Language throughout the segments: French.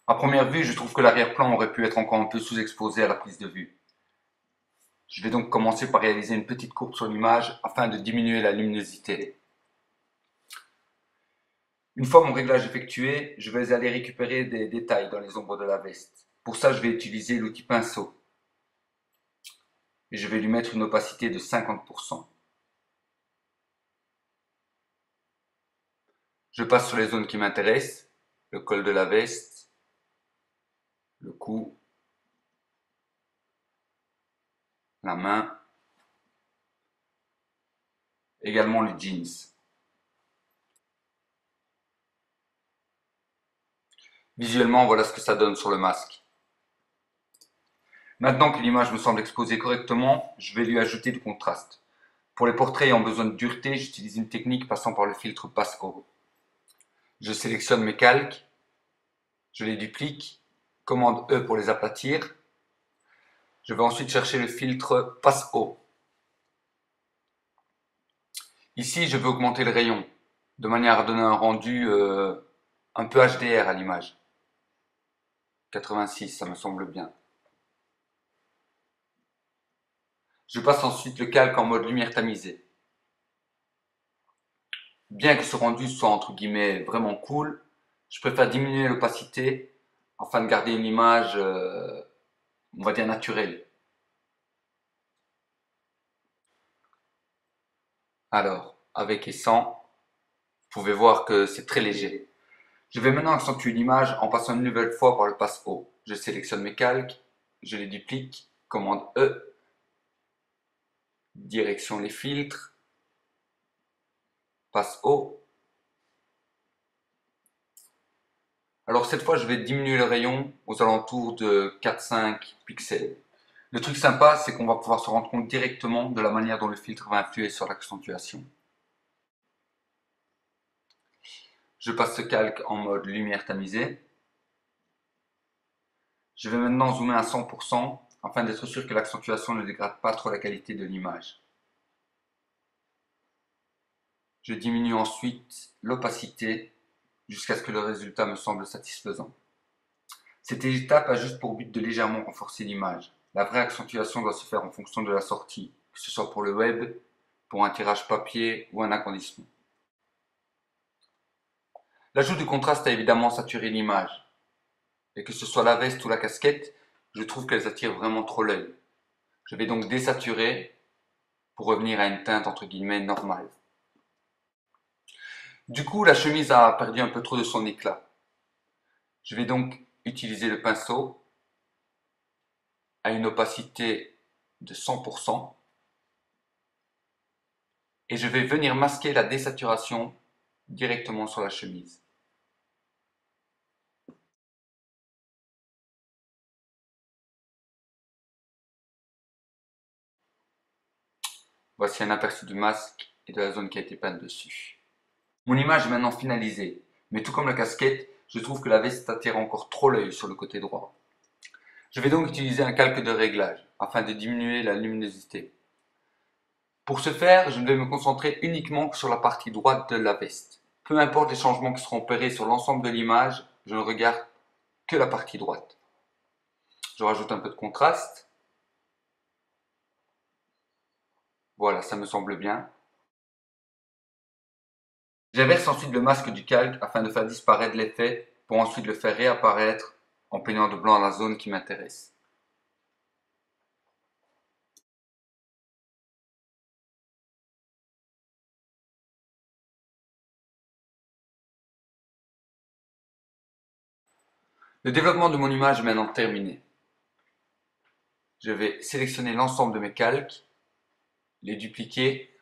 À première vue, je trouve que l'arrière-plan aurait pu être encore un peu sous-exposé à la prise de vue. Je vais donc commencer par réaliser une petite courbe sur l'image afin de diminuer la luminosité. Une fois mon réglage effectué, je vais aller récupérer des détails dans les ombres de la veste. Pour ça, je vais utiliser l'outil pinceau. Et je vais lui mettre une opacité de 50%. Je passe sur les zones qui m'intéressent, le col de la veste, le cou, la main, également les jeans. Visuellement, voilà ce que ça donne sur le masque. Maintenant que l'image me semble exposée correctement, je vais lui ajouter du contraste. Pour les portraits ayant besoin de dureté, j'utilise une technique passant par le filtre Passe-Haut. Je sélectionne mes calques, je les duplique, commande E pour les aplatir. Je vais ensuite chercher le filtre Passe-Haut. Ici, je vais augmenter le rayon, de manière à donner un rendu un peu HDR à l'image. 86, ça me semble bien. Je passe ensuite le calque en mode lumière tamisée. Bien que ce rendu soit entre guillemets vraiment cool, je préfère diminuer l'opacité afin de garder une image, on va dire, naturelle. Alors, avec et sans, vous pouvez voir que c'est très léger. Je vais maintenant accentuer l'image en passant une nouvelle fois par le passe-haut. Je sélectionne mes calques, je les duplique, commande E, direction les filtres, passe-haut. Alors cette fois, je vais diminuer le rayon aux alentours de 4-5 pixels. Le truc sympa, c'est qu'on va pouvoir se rendre compte directement de la manière dont le filtre va influer sur l'accentuation. Je passe ce calque en mode lumière tamisée. Je vais maintenant zoomer à 100% afin d'être sûr que l'accentuation ne dégrade pas trop la qualité de l'image. Je diminue ensuite l'opacité jusqu'à ce que le résultat me semble satisfaisant. Cette étape a juste pour but de légèrement renforcer l'image. La vraie accentuation doit se faire en fonction de la sortie, que ce soit pour le web, pour un tirage papier ou un agrandissement. L'ajout du contraste a évidemment saturé l'image, et que ce soit la veste ou la casquette, je trouve qu'elles attirent vraiment trop l'œil. Je vais donc désaturer pour revenir à une teinte entre guillemets normale. Du coup, la chemise a perdu un peu trop de son éclat. Je vais donc utiliser le pinceau à une opacité de 100% et je vais venir masquer la désaturation directement sur la chemise. Voici un aperçu du masque et de la zone qui a été peinte dessus. Mon image est maintenant finalisée, mais tout comme la casquette, je trouve que la veste attire encore trop l'œil sur le côté droit. Je vais donc utiliser un calque de réglage afin de diminuer la luminosité. Pour ce faire, je vais me concentrer uniquement sur la partie droite de la veste. Peu importe les changements qui seront opérés sur l'ensemble de l'image, je ne regarde que la partie droite. Je rajoute un peu de contraste. Voilà, ça me semble bien. J'inverse ensuite le masque du calque afin de faire disparaître l'effet pour ensuite le faire réapparaître en peignant de blanc la zone qui m'intéresse. Le développement de mon image est maintenant terminé. Je vais sélectionner l'ensemble de mes calques, les dupliquer,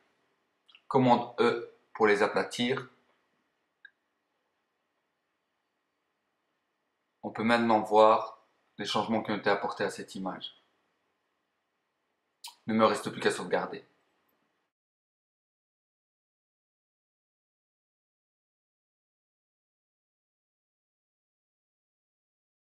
commande E pour les aplatir. On peut maintenant voir les changements qui ont été apportés à cette image. Il ne me reste plus qu'à sauvegarder.